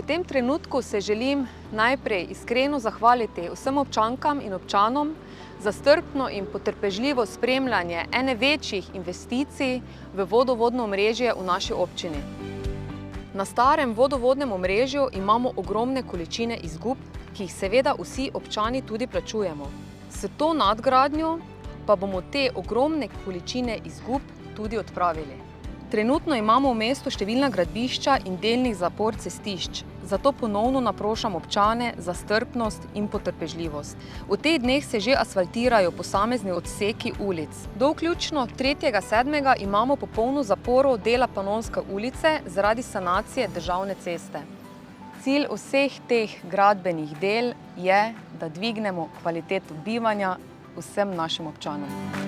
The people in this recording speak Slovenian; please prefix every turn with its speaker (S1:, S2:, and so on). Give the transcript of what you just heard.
S1: tem trenutku se želim najprej iskreno zahvaliti vsem občankam in občanom za strpno in potrpežljivo spremljanje ene večjih investicij v vodovodno omrežje v naši občini. Na starem vodovodnem omrežju imamo ogromne količine izgub, ki jih seveda vsi občani tudi plačujemo. S to nadgradnjo pa bomo te ogromne količine izgub tudi odpravili. Trenutno imamo v mestu številna gradbišča in delnih zapor cestišč, zato ponovno naprošam občane za strpnost in potrpežljivost. V teh dneh se že asfaltirajo posamezni odseki ulic. Do vključno 3.7. imamo popolno zaporo dela Panonske ulice zaradi sanacije državne ceste. Cilj vseh teh gradbenih del je, da dvignemo kvaliteto bivanja vsem našim občanom.